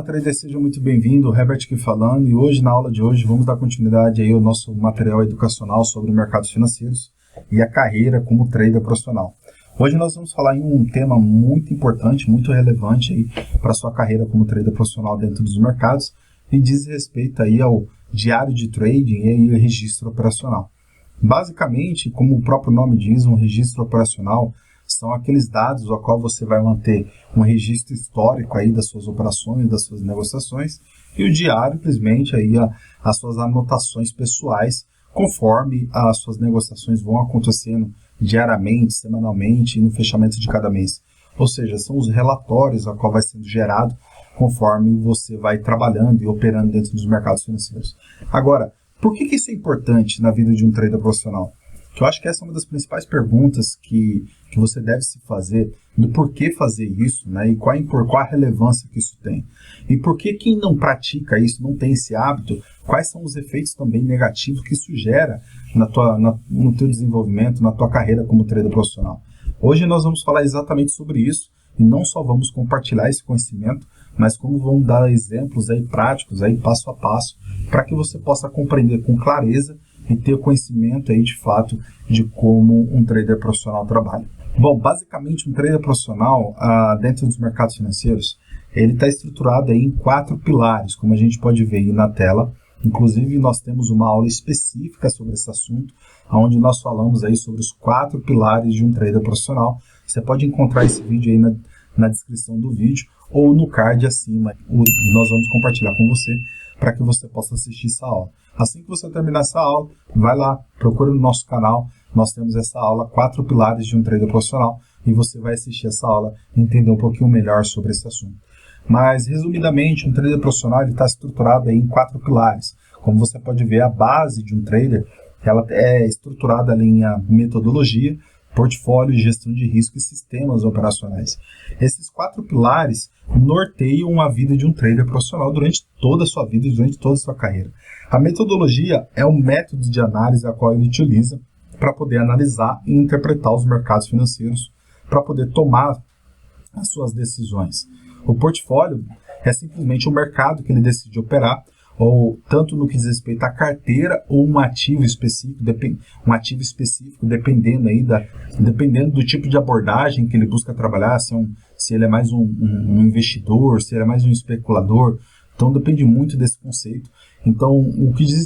trader, seja muito bem-vindo, Herbert aqui falando, e hoje, na aula de hoje, vamos dar continuidade aí ao nosso material educacional sobre mercados financeiros e a carreira como trader profissional. Hoje nós vamos falar em um tema muito importante, muito relevante aí para a sua carreira como trader profissional dentro dos mercados e diz respeito aí ao diário de trading e ao registro operacional. Basicamente, como o próprio nome diz, um registro operacional são aqueles dados ao qual você vai manter um registro histórico aí das suas operações, das suas negociações, e o diário, simplesmente, aí as suas anotações pessoais, conforme as suas negociações vão acontecendo diariamente, semanalmente e no fechamento de cada mês. Ou seja, são os relatórios ao qual vai sendo gerado conforme você vai trabalhando e operando dentro dos mercados financeiros. Agora, por que isso é importante na vida de um trader profissional? Que eu acho que essa é uma das principais perguntas que você deve se fazer do porquê fazer isso, né? E qual a relevância que isso tem. E por que quem não pratica isso, não tem esse hábito, quais são os efeitos também negativos que isso gera no teu desenvolvimento, na tua carreira como trader profissional. Hoje nós vamos falar exatamente sobre isso e não só vamos compartilhar esse conhecimento, mas como vamos dar exemplos aí práticos, aí passo a passo, para que você possa compreender com clareza e ter conhecimento aí de fato de como um trader profissional trabalha. Bom, basicamente um trader profissional dentro dos mercados financeiros, ele está estruturado aí em 4 pilares, como a gente pode ver aí na tela. Inclusive nós temos uma aula específica sobre esse assunto, onde nós falamos aí sobre os 4 pilares de um trader profissional. Você pode encontrar esse vídeo aí na descrição do vídeo ou no card acima. Nós vamos compartilhar com você para que você possa assistir essa aula. Assim que você terminar essa aula, vai lá, procura no nosso canal, nós temos essa aula 4 pilares de um trader profissional e você vai assistir essa aula e entender um pouquinho melhor sobre esse assunto. Mas, resumidamente, um trader profissional está estruturado aí em 4 pilares. Como você pode ver, a base de um trader ela é estruturada ali em metodologia, portfólio, gestão de risco e sistemas operacionais. Esses 4 pilares norteiam a vida de um trader profissional durante toda a sua vida e durante toda a sua carreira. A metodologia é o método de análise a qual ele utiliza para poder analisar e interpretar os mercados financeiros, para poder tomar as suas decisões. O portfólio é simplesmente o mercado que ele decide operar, ou tanto no que diz respeito à carteira ou um ativo específico, dependendo do tipo de abordagem que ele busca trabalhar, se ele é mais um investidor, se ele é mais um especulador. Então depende muito desse conceito. Então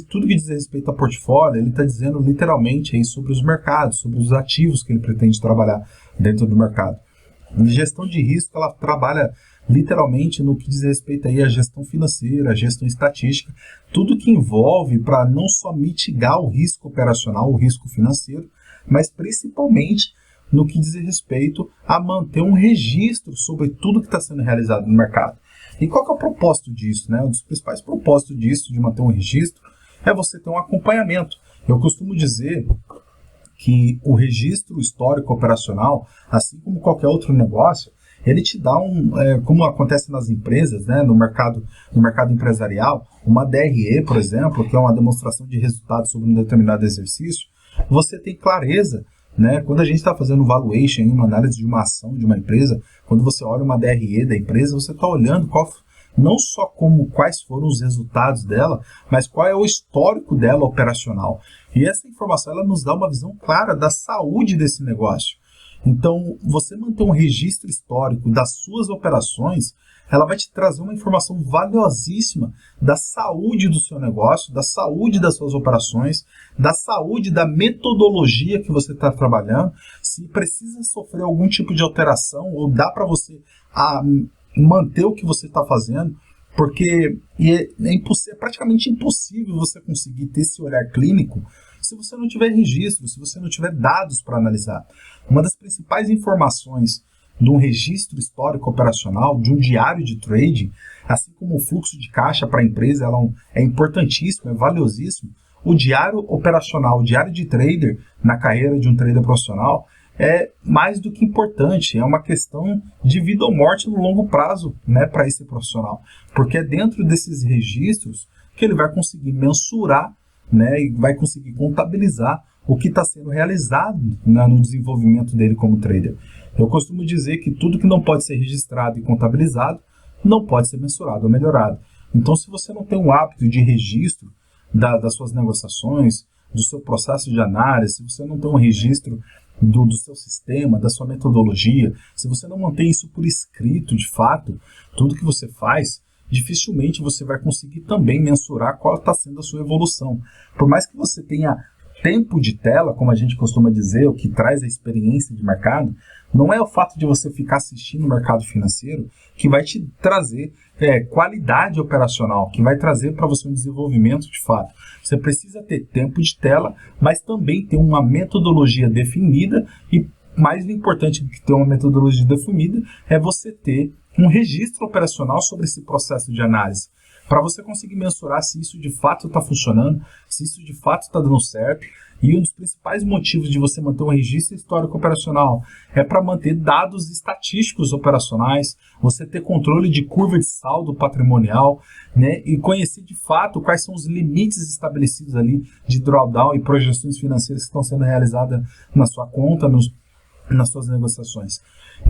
tudo que diz respeito a portfólio, ele está dizendo literalmente aí sobre os mercados, sobre os ativos que ele pretende trabalhar dentro do mercado. A gestão de risco, ela trabalha literalmente no que diz respeito aí à gestão financeira, à gestão estatística, tudo que envolve para não só mitigar o risco operacional, o risco financeiro, mas principalmente no que diz respeito a manter um registro sobre tudo que está sendo realizado no mercado. E qual que é o propósito disso, né? Um dos principais propósitos disso, de manter um registro, é você ter um acompanhamento. Eu costumo dizer que o registro histórico operacional, assim como qualquer outro negócio, ele te dá como acontece nas empresas, né, no mercado empresarial, uma DRE, por exemplo, que é uma demonstração de resultados sobre um determinado exercício, você tem clareza, né, quando a gente está fazendo valuation, uma análise de uma ação de uma empresa, quando você olha uma DRE da empresa, você está olhando não só quais foram os resultados dela, mas qual é o histórico dela operacional. E essa informação ela nos dá uma visão clara da saúde desse negócio. Então, você manter um registro histórico das suas operações, ela vai te trazer uma informação valiosíssima da saúde do seu negócio, da saúde das suas operações, da saúde da metodologia que você está trabalhando, se precisa sofrer algum tipo de alteração ou dá para você manter o que você está fazendo, porque é praticamente impossível você conseguir ter esse olhar clínico se você não tiver registro, se você não tiver dados para analisar. Uma das principais informações de um registro histórico operacional, de um diário de trading, assim como o fluxo de caixa para a empresa é importantíssimo, é valiosíssimo, o diário operacional, o diário de trader na carreira de um trader profissional é mais do que importante, é uma questão de vida ou morte no longo prazo, né, para esse profissional, porque é dentro desses registros que ele vai conseguir mensurar, né, e vai conseguir contabilizar o que está sendo realizado no desenvolvimento dele como trader. Eu costumo dizer que tudo que não pode ser registrado e contabilizado não pode ser mensurado ou melhorado. Então, se você não tem um hábito de registro das suas negociações, do seu processo de análise, se você não tem um registro do seu sistema, da sua metodologia, se você não mantém isso por escrito, de fato, tudo que você faz, dificilmente você vai conseguir também mensurar qual está sendo a sua evolução. Por mais que você tenha tempo de tela, como a gente costuma dizer, o que traz a experiência de mercado, não é o fato de você ficar assistindo o mercado financeiro que vai te trazer qualidade operacional, que vai trazer para você um desenvolvimento de fato. Você precisa ter tempo de tela, mas também ter uma metodologia definida e, mais importante do que ter uma metodologia definida, é você ter um registro operacional sobre esse processo de análise, para você conseguir mensurar se isso de fato está funcionando, se isso de fato está dando certo. E um dos principais motivos de você manter um registro histórico operacional é para manter dados estatísticos operacionais, você ter controle de curva de saldo patrimonial, né, e conhecer de fato quais são os limites estabelecidos ali de drawdown e projeções financeiras que estão sendo realizadas na sua conta, nas suas negociações.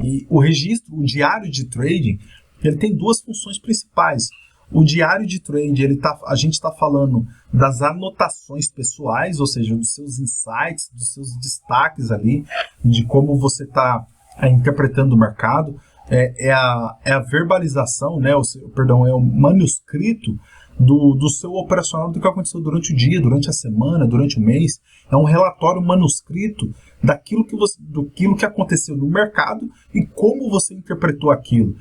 E o registro, o diário de trading, ele tem duas funções principais. O diário de trade, a gente está falando das anotações pessoais, ou seja, dos seus insights, dos seus destaques ali, de como você está interpretando o mercado. É a verbalização, né? É o manuscrito do seu operacional, do que aconteceu durante o dia, durante a semana, durante o mês. É um relatório manuscrito daquilo que aconteceu no mercado e como você interpretou aquilo.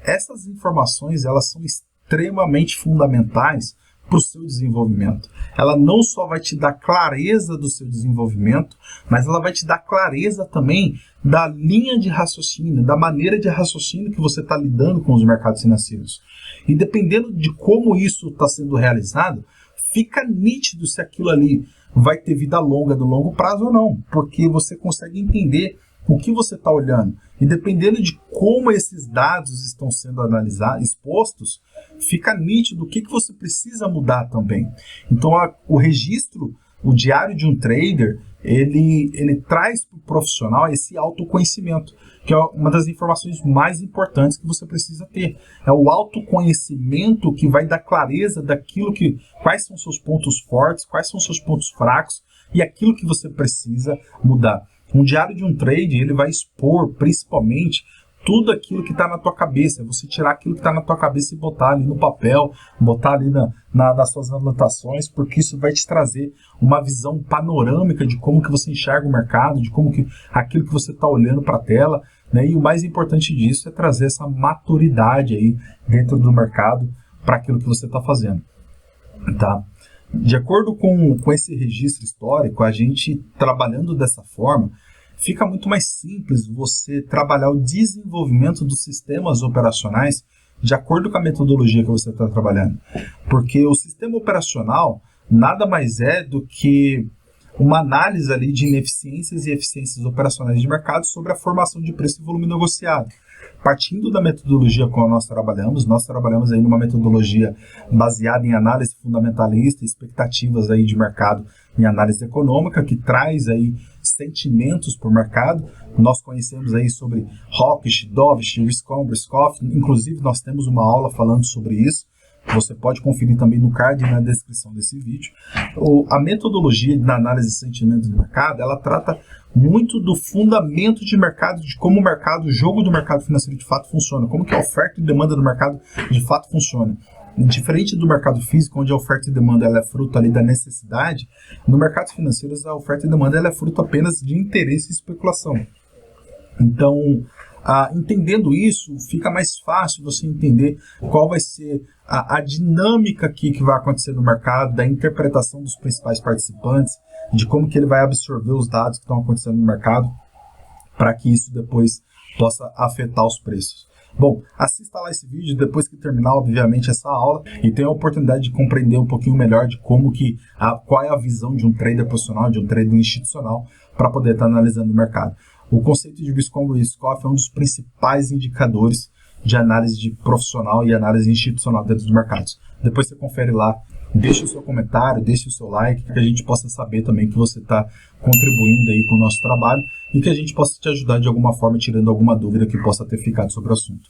Essas informações, elas são extremamente fundamentais para o seu desenvolvimento. Ela não só vai te dar clareza do seu desenvolvimento, mas ela vai te dar clareza também da linha de raciocínio, da maneira de raciocínio que você está lidando com os mercados financeiros. E dependendo de como isso está sendo realizado, fica nítido se aquilo ali vai ter vida longa no longo prazo ou não, porque você consegue entender o que você está olhando. E dependendo de como esses dados estão sendo analisados, expostos, fica nítido o que você precisa mudar também. Então, o registro, o diário de um trader, ele traz para o profissional esse autoconhecimento, que é uma das informações mais importantes que você precisa ter. É o autoconhecimento que vai dar clareza quais são seus pontos fortes, quais são seus pontos fracos e aquilo que você precisa mudar. Um diário de um trade, ele vai expor principalmente tudo aquilo que está na tua cabeça. Você tirar aquilo que está na tua cabeça e botar ali no papel, botar ali nas suas anotações, porque isso vai te trazer uma visão panorâmica de como que você enxerga o mercado, de como que aquilo que você está olhando para a tela, né? E o mais importante disso é trazer essa maturidade aí dentro do mercado para aquilo que você está fazendo, tá? De acordo com esse registro histórico, a gente trabalhando dessa forma, fica muito mais simples você trabalhar o desenvolvimento dos sistemas operacionais de acordo com a metodologia que você está trabalhando. Porque o sistema operacional nada mais é do que uma análise ali de ineficiências e eficiências operacionais de mercado sobre a formação de preço e volume negociado. Partindo da metodologia com a nós trabalhamos aí numa metodologia baseada em análise fundamentalista, expectativas aí de mercado em análise econômica, que traz aí sentimentos para o mercado. Nós conhecemos aí sobre Hawkish, Dovish, Riscombe, Riscoff, inclusive nós temos uma aula falando sobre isso. Você pode conferir também no card e na descrição desse vídeo. A metodologia da análise de sentimentos do mercado, ela trata muito do fundamento de mercado, de como o jogo do mercado financeiro de fato funciona, como que a oferta e demanda do mercado de fato funciona. Diferente do mercado físico, onde a oferta e demanda ela é fruto ali da necessidade, no mercado financeiro a oferta e demanda ela é fruto apenas de interesse e especulação. Então, entendendo isso, fica mais fácil você entender qual vai ser a dinâmica aqui que vai acontecer no mercado, da interpretação dos principais participantes, de como que ele vai absorver os dados que estão acontecendo no mercado, para que isso depois possa afetar os preços. Bom, assista lá esse vídeo depois que terminar, obviamente, essa aula, e tenha a oportunidade de compreender um pouquinho melhor de qual é a visão de um trader profissional, de um trader institucional, para poder estar analisando o mercado. O conceito de Riscombe e Riscoff é um dos principais indicadores de análise de profissional e análise institucional dentro dos mercados. Depois você confere lá, deixe o seu comentário, deixe o seu like, para que a gente possa saber também que você está contribuindo aí com o nosso trabalho e que a gente possa te ajudar de alguma forma, tirando alguma dúvida que possa ter ficado sobre o assunto.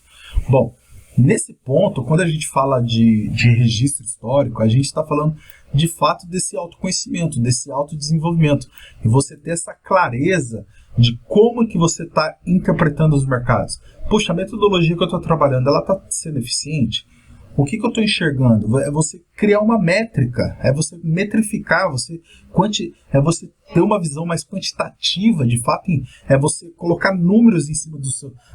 Bom, Nesse ponto, quando a gente fala de registro histórico, a gente está falando de fato desse autoconhecimento, desse autodesenvolvimento, e você ter essa clareza de como que você está interpretando os mercados. Puxa, a metodologia que eu estou trabalhando, ela está sendo eficiente? O que eu estou enxergando? É você criar uma métrica, é você metrificar, é você ter uma visão mais quantitativa, de fato, é você colocar números em cima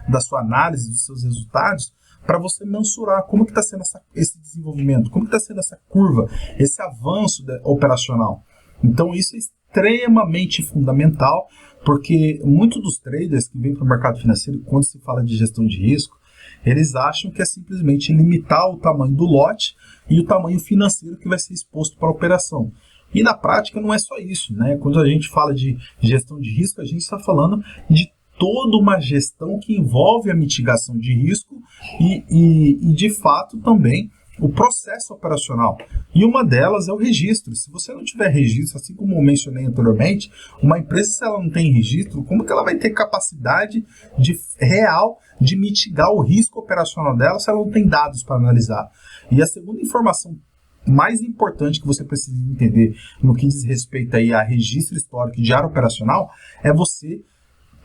da sua análise, dos seus resultados, para você mensurar como que está sendo esse desenvolvimento, como que está sendo essa curva, esse avanço operacional. Então isso é extremamente fundamental, porque muitos dos traders que vêm para o mercado financeiro, quando se fala de gestão de risco, eles acham que é simplesmente limitar o tamanho do lote e o tamanho financeiro que vai ser exposto para a operação. E na prática não é só isso, né? Quando a gente fala de gestão de risco, a gente está falando de toda uma gestão que envolve a mitigação de risco e de fato também o processo operacional. E uma delas é o registro. Se você não tiver registro, assim como eu mencionei anteriormente, uma empresa, se ela não tem registro, como que ela vai ter capacidade real de mitigar o risco operacional dela se ela não tem dados para analisar? E a segunda informação mais importante que você precisa entender no que diz respeito aí a registro histórico e diário operacional é você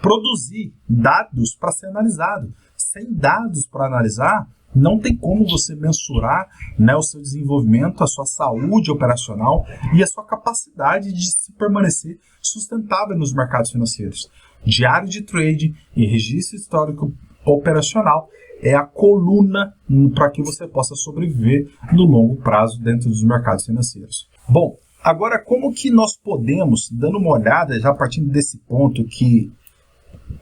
produzir dados para ser analisado. Sem dados para analisar, não tem como você mensurar, né, o seu desenvolvimento, a sua saúde operacional e a sua capacidade de se permanecer sustentável nos mercados financeiros. Diário de trade e registro histórico operacional é a coluna para que você possa sobreviver no longo prazo dentro dos mercados financeiros. Bom, agora como que nós podemos, dando uma olhada, já partindo desse ponto que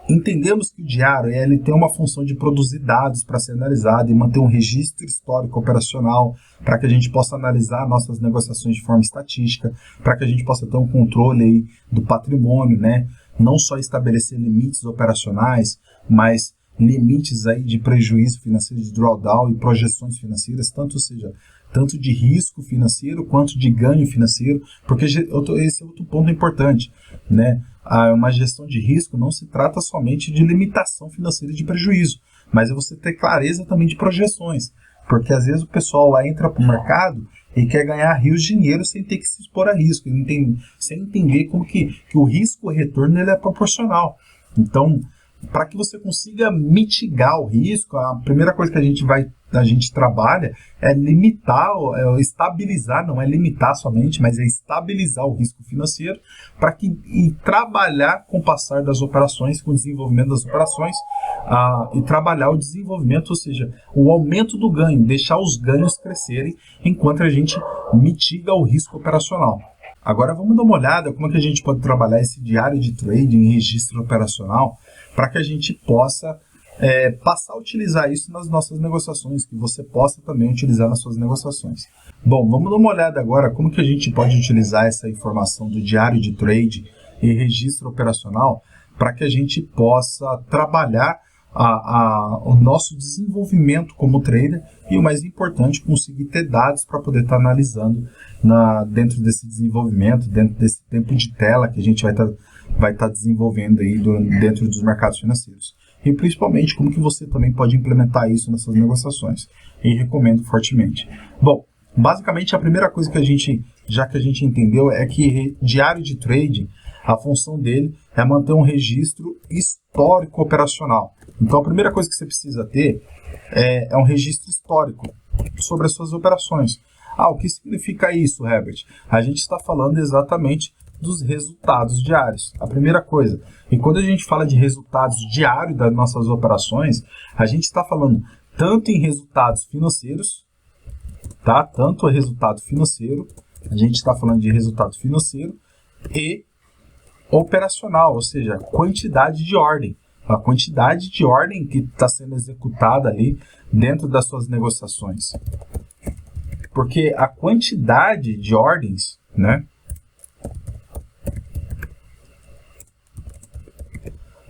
entendemos que o diário ele tem uma função de produzir dados para ser analisado e manter um registro histórico operacional para que a gente possa analisar nossas negociações de forma estatística, para que a gente possa ter um controle aí do patrimônio, né? Não só estabelecer limites operacionais, mas limites aí de prejuízo financeiro, de drawdown e projeções financeiras, tanto de risco financeiro quanto de ganho financeiro, porque esse é outro ponto importante, né? Uma gestão de risco não se trata somente de limitação financeira de prejuízo, mas é você ter clareza também de projeções, porque às vezes o pessoal entra para o mercado e quer ganhar rios de dinheiro sem ter que se expor a risco, sem entender como que o risco-retorno ele é proporcional. Então, para que você consiga mitigar o risco, a primeira coisa que a gente trabalha é limitar, estabilizar, não é limitar somente, mas é estabilizar o risco financeiro e trabalhar com o passar das operações, com o desenvolvimento das operações e trabalhar o desenvolvimento, ou seja, o aumento do ganho, deixar os ganhos crescerem enquanto a gente mitiga o risco operacional. Agora vamos dar uma olhada como é que a gente pode trabalhar esse diário de trading em registro operacional para que a gente possa passar a utilizar isso nas nossas negociações, que você possa também utilizar nas suas negociações. Bom, vamos dar uma olhada agora como que a gente pode utilizar essa informação do diário de trade e registro operacional para que a gente possa trabalhar o nosso desenvolvimento como trader e, o mais importante, conseguir ter dados para poder estar analisando dentro desse desenvolvimento, dentro desse tempo de tela que a gente vai estar desenvolvendo aí dentro dos mercados financeiros. E principalmente como que você também pode implementar isso nas suas negociações. E recomendo fortemente. Bom, basicamente a primeira coisa que a gente entendeu é que diário de trade, a função dele é manter um registro histórico operacional. Então a primeira coisa que você precisa ter é um registro histórico sobre as suas operações. O que significa isso, Herbert? A gente está falando exatamente dos resultados diários. A primeira coisa. E quando a gente fala de resultados diários das nossas operações, a gente está falando tanto em resultados financeiros, tá? Tanto resultado financeiro, a gente está falando de resultado financeiro e operacional, ou seja, quantidade de ordem. A quantidade de ordem que está sendo executada ali dentro das suas negociações. Porque a quantidade de ordens, né?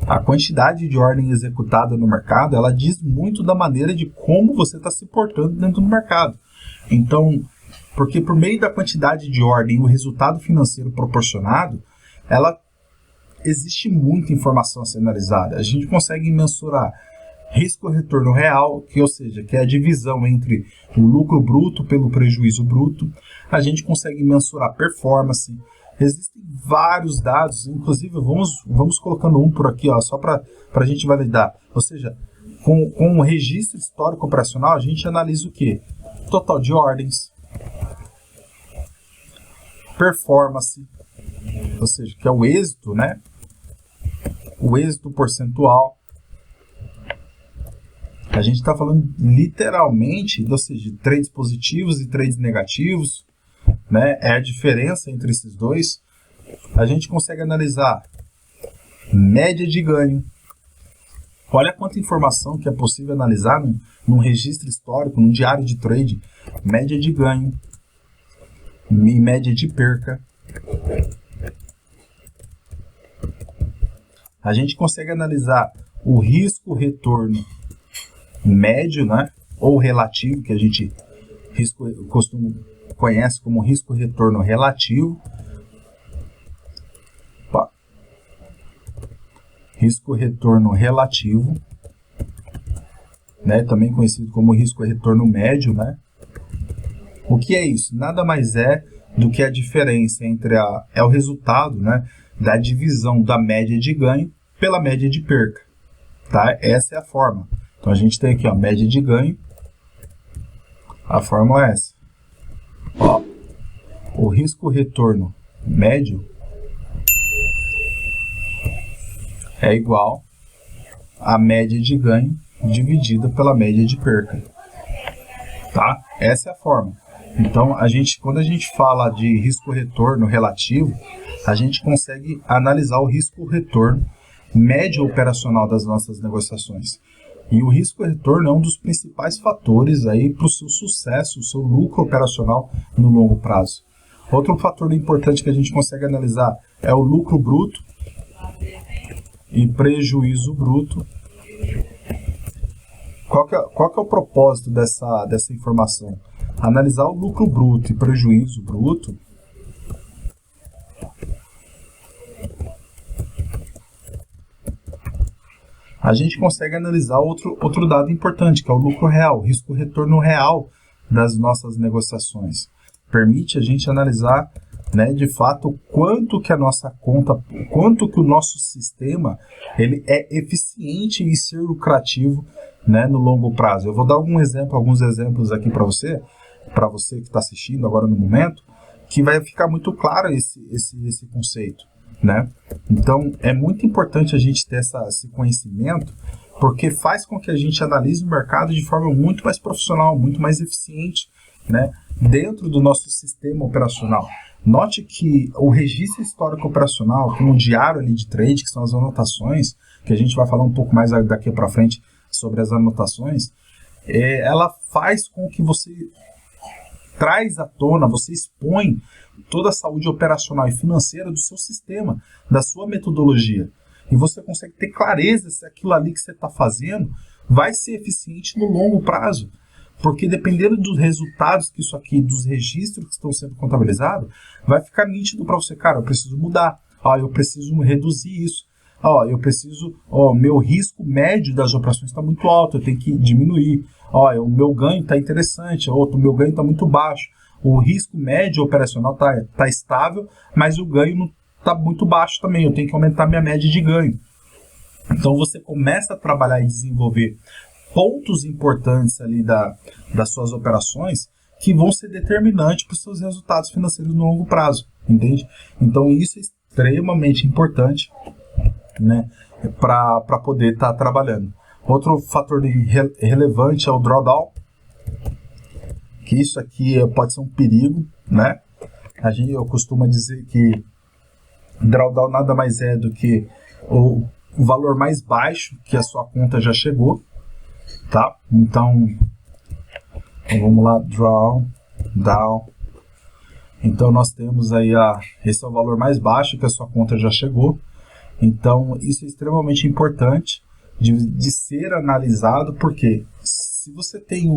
A quantidade de ordem executada no mercado, ela diz muito da maneira de como você está se portando dentro do mercado. Então, porque por meio da quantidade de ordem e o resultado financeiro proporcionado, existe muita informação a ser analisada. A gente consegue mensurar risco-retorno real, ou seja, que é a divisão entre o lucro bruto pelo prejuízo bruto. A gente consegue mensurar performance. Existem vários dados, inclusive vamos colocando um por aqui, ó, só para a gente validar. Ou seja, com o registro histórico operacional, a gente analisa o quê? Total de ordens, performance, ou seja, que é o êxito, né? O êxito percentual. A gente está falando literalmente, ou seja, de trades positivos e trades negativos, né? É a diferença entre esses dois. A gente consegue analisar média de ganho. Olha quanta informação que é possível analisar num registro histórico, num diário de trade. Média de ganho e média de perca. A gente consegue analisar o risco-retorno médio, né? Ou relativo, que a gente conhece como risco-retorno relativo. Risco-retorno relativo, né? Também conhecido como risco-retorno médio, né? O que é isso? Nada mais é do que a diferença entre o resultado, né, da divisão da média de ganho pela média de perca, tá? Essa é a forma. Então a gente tem aqui, ó, média de ganho. A fórmula é essa. Ó, o risco-retorno médio é igual à média de ganho dividida pela média de perca, tá? Essa é a forma. Então, quando a gente fala de risco-retorno relativo, a gente consegue analisar o risco-retorno médio operacional das nossas negociações. E o risco-retorno é um dos principais fatores aí para o seu sucesso, o seu lucro operacional no longo prazo. Outro fator importante que a gente consegue analisar é o lucro bruto e prejuízo bruto. Qual que é o propósito dessa informação? Analisar o lucro bruto e prejuízo bruto a gente consegue analisar outro dado importante, que é o lucro real, o risco-retorno real das nossas negociações. Permite a gente analisar, né, de fato, quanto que a nossa conta, quanto que o nosso sistema ele é eficiente em ser lucrativo, né, no longo prazo. Eu vou dar alguns exemplos aqui para você que está assistindo agora no momento, que vai ficar muito claro esse conceito, né? Então, é muito importante a gente ter esse conhecimento, porque faz com que a gente analise o mercado de forma muito mais profissional, muito mais eficiente, né, dentro do nosso sistema operacional. Note que o registro histórico operacional, com o diário ali de trade, que são as anotações, que a gente vai falar um pouco mais daqui para frente sobre as anotações, ela faz com que você traz à tona, você expõe toda a saúde operacional e financeira do seu sistema, da sua metodologia. E você consegue ter clareza se aquilo ali que você está fazendo vai ser eficiente no longo prazo. Porque dependendo dos resultados que isso aqui, dos registros que estão sendo contabilizados, vai ficar nítido para você, cara, eu preciso mudar, eu preciso reduzir isso, meu risco médio das operações está muito alto, eu tenho que diminuir, o meu ganho está interessante, o meu ganho está muito baixo, o risco médio operacional tá estável, mas o ganho não está muito baixo também, eu tenho que aumentar minha média de ganho. Então você começa a trabalhar e desenvolver pontos importantes ali das suas operações que vão ser determinantes para os seus resultados financeiros no longo prazo, entende? Então isso é extremamente importante, né, para poder estar trabalhando. Outro fator relevante é o drawdown, que isso aqui pode ser um perigo, né? Eu costumo dizer que drawdown nada mais é do que o valor mais baixo que a sua conta já chegou, tá? Então vamos lá, drawdown. Então nós temos aí esse é o valor mais baixo que a sua conta já chegou. Então isso é extremamente importante de ser analisado, porque se você tem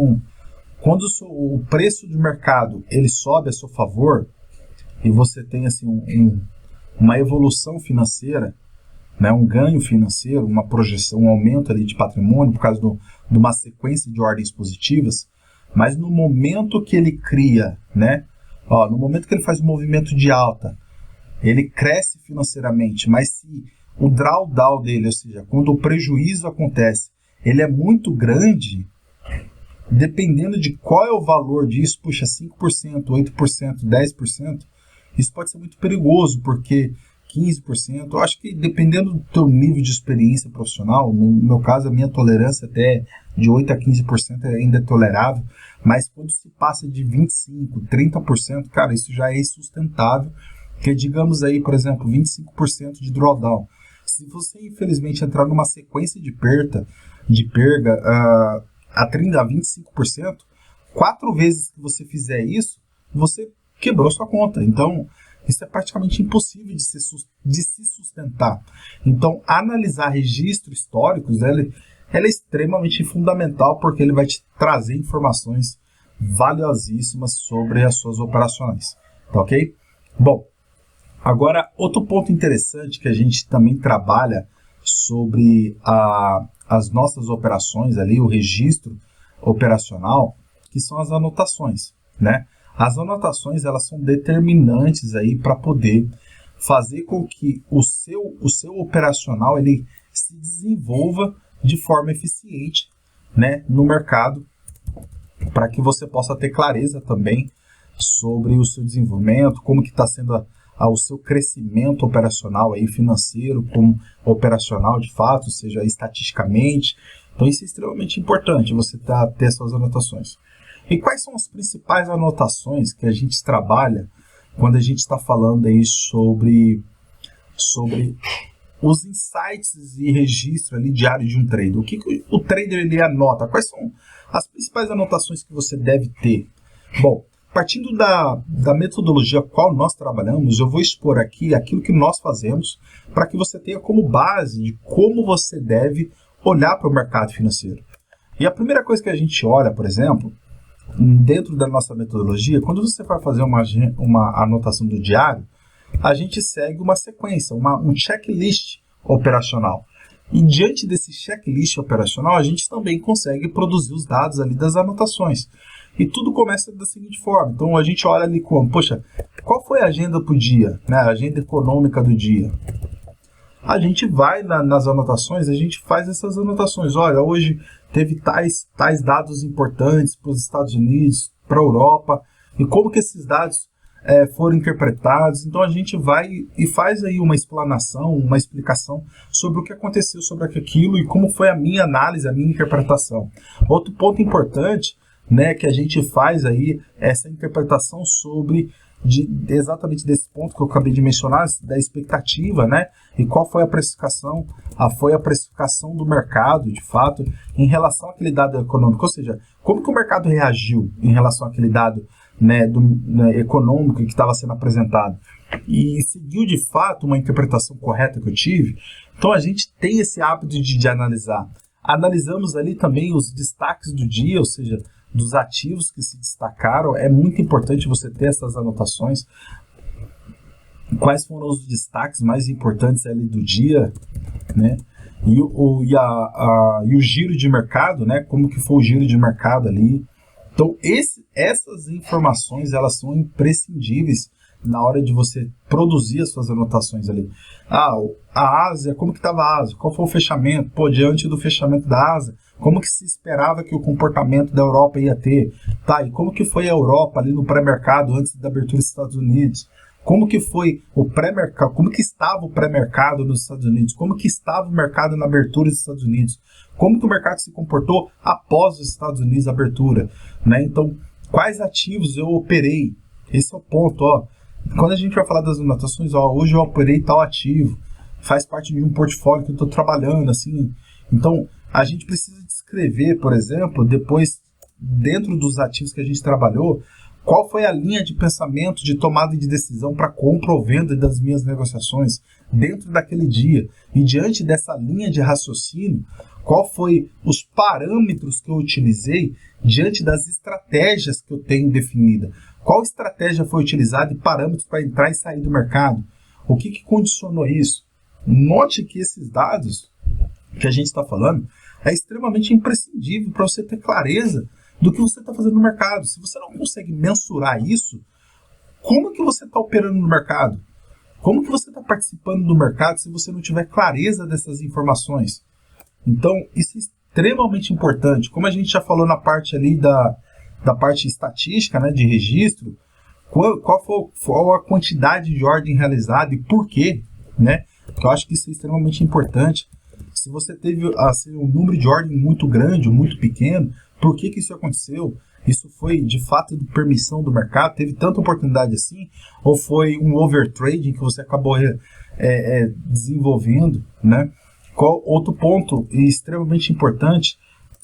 quando o preço do mercado ele sobe a seu favor e você tem assim uma evolução financeira, né, um ganho financeiro, uma projeção, um aumento ali de patrimônio por causa de uma sequência de ordens positivas, mas no momento que ele cria, né, no momento que ele faz um movimento de alta, ele cresce financeiramente, mas se o drawdown dele, ou seja, quando o prejuízo acontece, ele é muito grande, dependendo de qual é o valor disso, puxa, 5%, 8%, 10%, isso pode ser muito perigoso, porque 15%, eu acho que dependendo do teu nível de experiência profissional, no meu caso a minha tolerância até de 8 a 15% ainda é tolerável, mas quando se passa de 25%, 30%, cara, isso já é insustentável, que digamos aí, por exemplo, 25% de drawdown. Se você infelizmente entrar numa sequência de perda a 30% a 25%, 4 vezes que você fizer isso, você quebrou sua conta. Então, isso é praticamente impossível de se sustentar. Então, analisar registros históricos, ela é extremamente fundamental, porque ele vai te trazer informações valiosíssimas sobre as suas operações. Tá ok? Bom, agora, outro ponto interessante que a gente também trabalha sobre as nossas operações ali, o registro operacional, que são as anotações, né? As anotações, elas são determinantes aí para poder fazer com que o seu operacional ele se desenvolva de forma eficiente, né, no mercado, para que você possa ter clareza também sobre o seu desenvolvimento, como que está sendo o seu crescimento operacional aí, financeiro, como operacional de fato, seja estatisticamente. Então isso é extremamente importante, você ter suas anotações. E quais são as principais anotações que a gente trabalha quando a gente está falando aí sobre os insights e registro ali diário de um trader? O que o trader ele anota? Quais são as principais anotações que você deve ter? Bom, partindo da metodologia qual nós trabalhamos, eu vou expor aqui aquilo que nós fazemos para que você tenha como base de como você deve olhar para o mercado financeiro. E a primeira coisa que a gente olha, por exemplo, dentro da nossa metodologia, quando você vai fazer uma anotação do diário, a gente segue uma sequência, um checklist operacional. E diante desse checklist operacional, a gente também consegue produzir os dados ali das anotações. E tudo começa da seguinte forma. Então a gente olha ali como, poxa, qual foi a agenda para o dia, né? A agenda econômica do dia. A gente vai nas anotações, a gente faz essas anotações. Olha, hoje teve tais dados importantes para os Estados Unidos, para a Europa, e como que esses dados foram interpretados. Então a gente vai e faz aí uma explanação, uma explicação sobre o que aconteceu sobre aquilo e como foi a minha análise, a minha interpretação. Outro ponto importante, né, que a gente faz aí essa interpretação sobre exatamente desse ponto que eu acabei de mencionar, da expectativa, né? E qual foi a precificação? Foi a precificação do mercado, de fato, em relação àquele dado econômico. Ou seja, como que o mercado reagiu em relação àquele dado, né, econômico que estava sendo apresentado? E seguiu, de fato, uma interpretação correta que eu tive? Então, a gente tem esse hábito de analisar. Analisamos ali também os destaques do dia, ou seja, dos ativos que se destacaram. É muito importante você ter essas anotações. Quais foram os destaques mais importantes ali do dia, né? E o giro de mercado, né? Como que foi o giro de mercado ali. Então, essas informações, elas são imprescindíveis na hora de você produzir as suas anotações ali. A Ásia, como que estava a Ásia? Qual foi o fechamento? Diante do fechamento da Ásia, como que se esperava que o comportamento da Europa ia ter? E como que foi a Europa ali no pré-mercado antes da abertura dos Estados Unidos? Como que foi o pré-mercado? Como que estava o pré-mercado nos Estados Unidos? Como que estava o mercado na abertura dos Estados Unidos? Como que o mercado se comportou após os Estados Unidos a abertura, né? Então, quais ativos eu operei? Esse é o ponto, Quando a gente vai falar das anotações, hoje eu operei tal ativo, faz parte de um portfólio que eu estou trabalhando, assim. Então, a gente precisa descrever, por exemplo, depois, dentro dos ativos que a gente trabalhou, qual foi a linha de pensamento, de tomada de decisão para compra ou venda das minhas negociações dentro daquele dia. E diante dessa linha de raciocínio, qual foi os parâmetros que eu utilizei diante das estratégias que eu tenho definida. Qual estratégia foi utilizada e parâmetros para entrar e sair do mercado? O que condicionou isso? Note que esses dados que a gente está falando é extremamente imprescindível para você ter clareza do que você está fazendo no mercado. Se você não consegue mensurar isso, como que você está operando no mercado? Como que você está participando do mercado se você não tiver clareza dessas informações? Então, isso é extremamente importante. Como a gente já falou na parte ali da parte estatística, né, de registro, qual a quantidade de ordem realizada e por quê, né? Porque eu acho que isso é extremamente importante. Se você teve assim, um número de ordem muito grande ou muito pequeno, por que isso aconteceu? Isso foi de fato de permissão do mercado? Teve tanta oportunidade assim? Ou foi um overtrading que você acabou desenvolvendo, né? Outro ponto extremamente importante,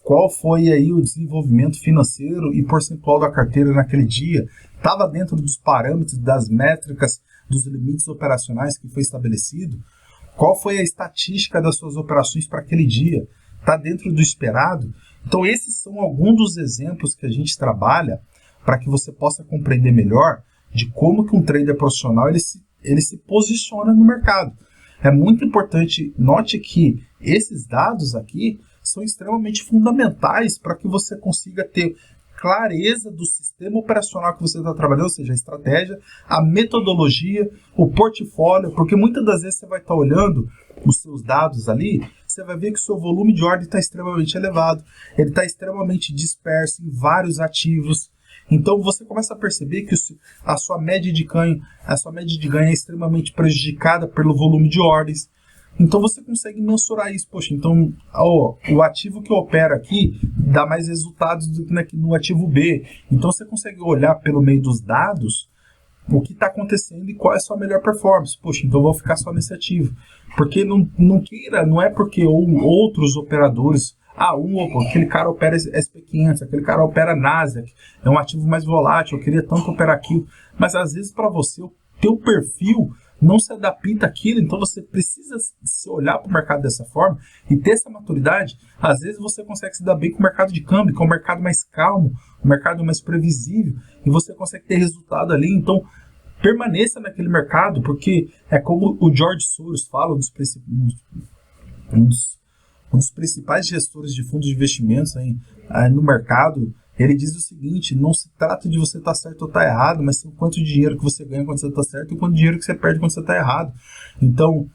qual foi aí o desenvolvimento financeiro e percentual da carteira naquele dia? Estava dentro dos parâmetros, das métricas, dos limites operacionais que foi estabelecido? Qual foi a estatística das suas operações para aquele dia? Está dentro do esperado? Então esses são alguns dos exemplos que a gente trabalha para que você possa compreender melhor de como que um trader profissional ele se posiciona no mercado. É muito importante, note que esses dados aqui são extremamente fundamentais para que você consiga ter clareza do sistema operacional que você está trabalhando, ou seja, a estratégia, a metodologia, o portfólio, porque muitas das vezes você vai estar olhando os seus dados ali, você vai ver que o seu volume de ordem está extremamente elevado, ele está extremamente disperso em vários ativos. Então você começa a perceber que a sua média de ganho é extremamente prejudicada pelo volume de ordens. Então você consegue mensurar isso. Poxa, então o ativo que opera aqui dá mais resultados do que no ativo B. Então você consegue olhar pelo meio dos dados o que está acontecendo e qual é a sua melhor performance. Poxa, então eu vou ficar só nesse ativo. Porque não é porque outros operadores, aquele cara opera SP500, aquele cara opera Nasdaq, é um ativo mais volátil, eu queria tanto operar aquilo. Mas às vezes para você, o teu perfil não se adapta àquilo, então você precisa se olhar para o mercado dessa forma e ter essa maturidade. Às vezes você consegue se dar bem com o mercado de câmbio, que é um mercado mais calmo, um mercado mais previsível, e você consegue ter resultado ali. Então, permaneça naquele mercado, porque é como o George Soros fala, um dos principais gestores de fundos de investimentos aí, no mercado. Ele diz o seguinte: não se trata de você estar certo ou estar errado, mas sim o quanto de dinheiro que você ganha quando você está certo e o quanto de dinheiro que você perde quando você está errado. Então,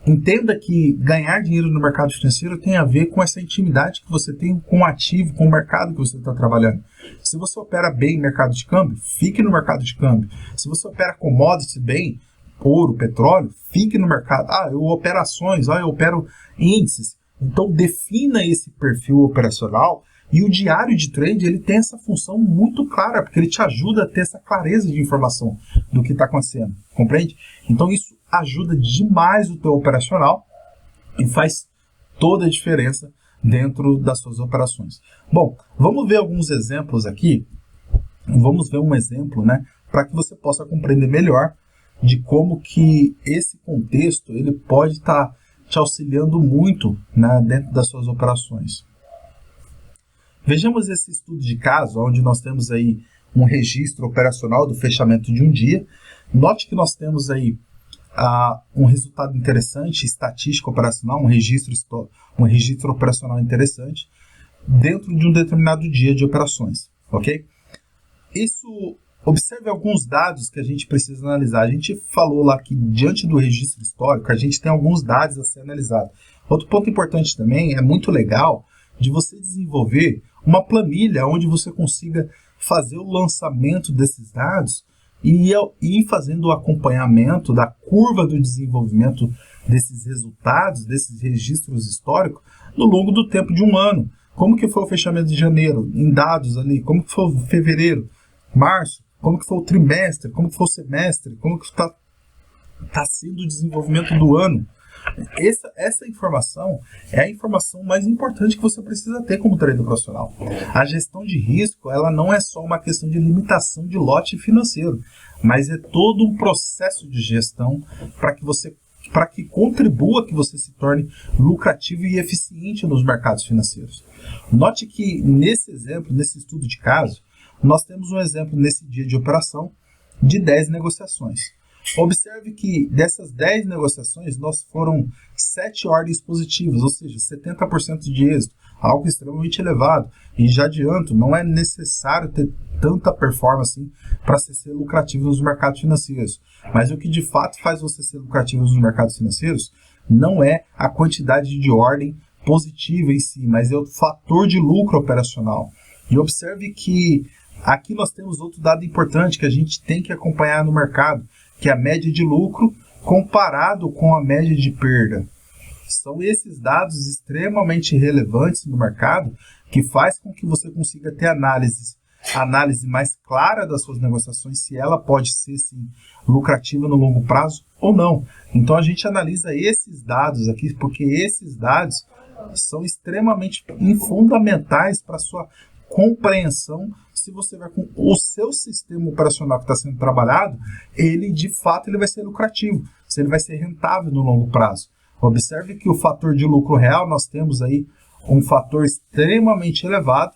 entenda que ganhar dinheiro no mercado financeiro tem a ver com essa intimidade que você tem com o ativo, com o mercado que você está trabalhando. Se você opera bem no mercado de câmbio, fique no mercado de câmbio. Se você opera commodities bem, ouro, petróleo, fique no mercado. Eu opero ações, eu opero índices. Então, defina esse perfil operacional. E o diário de trade, ele tem essa função muito clara, porque ele te ajuda a ter essa clareza de informação do que está acontecendo, compreende? Então isso ajuda demais o teu operacional e faz toda a diferença dentro das suas operações. Bom, vamos ver alguns exemplos aqui. Vamos ver um exemplo, né, para que você possa compreender melhor de como que esse contexto ele pode estar te auxiliando muito, né, dentro das suas operações. Vejamos esse estudo de caso, onde nós temos aí um registro operacional do fechamento de um dia. Note que nós temos aí um resultado interessante, estatístico operacional, um registro operacional interessante, dentro de um determinado dia de operações, ok? Observe alguns dados que a gente precisa analisar. A gente falou lá que diante do registro histórico, a gente tem alguns dados a ser analisados. Outro ponto importante também, é muito legal de você desenvolver uma planilha onde você consiga fazer o lançamento desses dados e ir fazendo o acompanhamento da curva do desenvolvimento desses resultados, desses registros históricos, no longo do tempo de um ano. Como que foi o fechamento de janeiro, em dados ali, como que foi o fevereiro, março, como que foi o trimestre, como que foi o semestre, como que está sendo o desenvolvimento do ano. Essa informação é a informação mais importante que você precisa ter como trader profissional. A gestão de risco, ela não é só uma questão de limitação de lote financeiro, mas é todo um processo de gestão para que contribua que você se torne lucrativo e eficiente nos mercados financeiros. Note que nesse exemplo, nesse estudo de caso, nós temos um exemplo nesse dia de operação de 10 negociações. Observe que dessas 10 negociações, nós foram 7 ordens positivas, ou seja, 70% de êxito, algo extremamente elevado. E já adianto, não é necessário ter tanta performance para ser lucrativo nos mercados financeiros. Mas o que de fato faz você ser lucrativo nos mercados financeiros não é a quantidade de ordem positiva em si, mas é o fator de lucro operacional. E observe que aqui nós temos outro dado importante que a gente tem que acompanhar no mercado, que é a média de lucro comparado com a média de perda. São esses dados extremamente relevantes no mercado que faz com que você consiga ter análise mais clara das suas negociações, se ela pode ser sim, lucrativa no longo prazo ou não. Então a gente analisa esses dados aqui, porque esses dados são extremamente fundamentais para a sua compreensão se você vai com o seu sistema operacional que está sendo trabalhado, ele de fato ele vai ser lucrativo, se ele vai ser rentável no longo prazo. Observe que o fator de lucro real, nós temos aí um fator extremamente elevado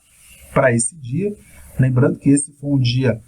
para esse dia. Lembrando que esse foi um dia,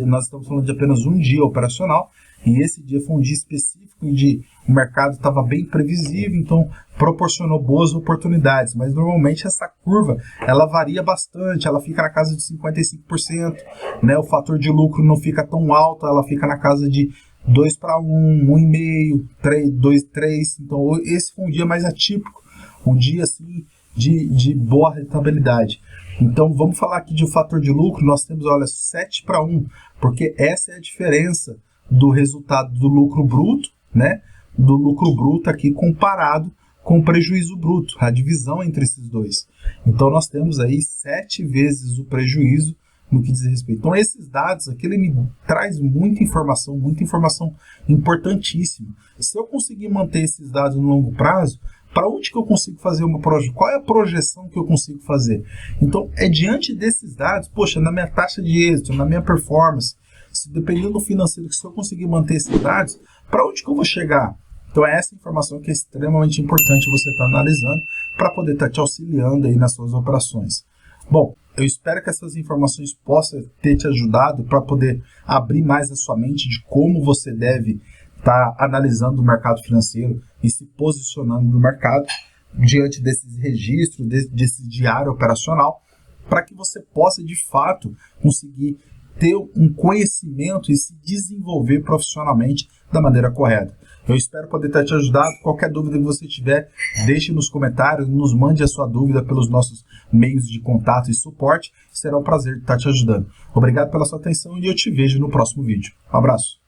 nós estamos falando de apenas um dia operacional, e esse dia foi um dia específico onde o mercado estava bem previsível, então proporcionou boas oportunidades, mas normalmente essa curva ela varia bastante, ela fica na casa de 55%, né? O fator de lucro não fica tão alto, ela fica na casa de 2 para 1, 1,5, 3, 2, 3, então esse foi um dia mais atípico, um dia assim de boa rentabilidade. Então vamos falar aqui de um fator de lucro, nós temos, olha, 7 para 1, porque essa é a diferença do resultado do lucro bruto, né? Do lucro bruto aqui comparado com o prejuízo bruto, a divisão entre esses dois. Então nós temos aí 7 vezes o prejuízo no que diz respeito. Então esses dados aqui, ele me traz muita informação importantíssima. Se eu conseguir manter esses dados no longo prazo, para onde que eu consigo fazer uma projeção? Qual é a projeção que eu consigo fazer? Então, é diante desses dados, poxa, na minha taxa de êxito, na minha performance, dependendo do financeiro, se eu conseguir manter esses dados, para onde que eu vou chegar? Então, é essa informação que é extremamente importante você estar analisando para poder estar te auxiliando aí nas suas operações. Bom, eu espero que essas informações possam ter te ajudado para poder abrir mais a sua mente de como você deve estar analisando o mercado financeiro e se posicionando no mercado diante desses registros, desse diário operacional, para que você possa, de fato, conseguir ter um conhecimento e se desenvolver profissionalmente da maneira correta. Eu espero poder ter te ajudado. Qualquer dúvida que você tiver, deixe nos comentários, nos mande a sua dúvida pelos nossos meios de contato e suporte. Será um prazer estar te ajudando. Obrigado pela sua atenção e eu te vejo no próximo vídeo. Um abraço.